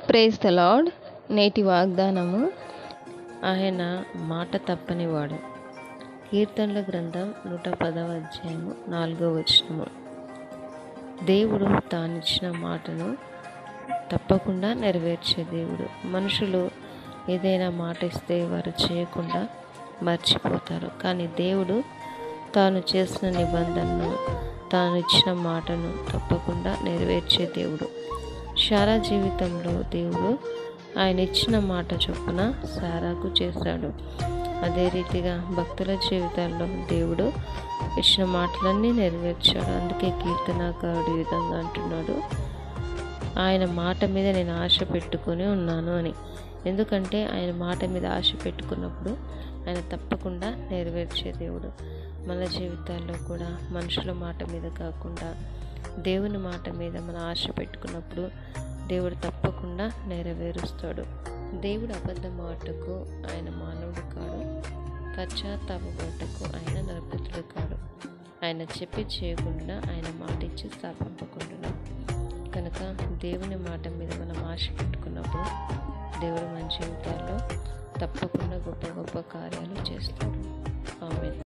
Praise the lord. నేటి వాగ్దానము, ఆయన మాట తప్పనివాడు. కీర్తనల గ్రంథం 110వ అధ్యాయము 4వ వచనము. దేవుడు తానిచ్చిన మాటను తప్పకుండా నెరవేర్చే దేవుడు. మనుషులు ఏదైనా మాట ఇస్తే వారు చేయకుండా మర్చిపోతారు. కానీ దేవుడు తాను చేసిన నిబంధనను, తాను ఇచ్చిన మాటను తప్పకుండా నెరవేర్చే దేవుడు. శారా జీవితంలో దేవుడు ఆయన ఇచ్చిన మాట చొప్పున శారాకు చేశాడు. అదే రీతిగా భక్తుల జీవితాల్లో దేవుడు ఇచ్చిన మాటలన్నీ నెరవేర్చాడు. అందుకే కీర్తనాకారుడు ఈ విధంగా అంటున్నాడు, ఆయన మాట మీద నేను ఆశ పెట్టుకొని ఉన్నాను అని. ఎందుకంటే ఆయన మాట మీద ఆశ పెట్టుకున్నప్పుడు ఆయన తప్పకుండా నెరవేర్చే దేవుడు. మన జీవితాల్లో కూడా మనుషుల మాట మీద కాకుండా దేవుని మాట మీద మన ఆశ పెట్టుకున్నప్పుడు దేవుడు తప్పకుండా నెరవేరుస్తాడు. దేవుడు అబద్ధ మాటకు ఆయన మానవుడు కాడు, పశ్చాత్తాపపడుటకు ఆయన నరపుత్రుడు కాడు. ఆయన చెప్పి చేయకుండా ఆయన మాట ఇచ్చి స్థాపింపకుండా. కనుక దేవుని మాట మీద మనం ఆశ పెట్టుకున్నప్పుడు దేవుడు మన జీవితాల్లో తప్పకుండా గొప్ప గొప్ప కార్యాలు చేస్తాడు. ఆమేన్.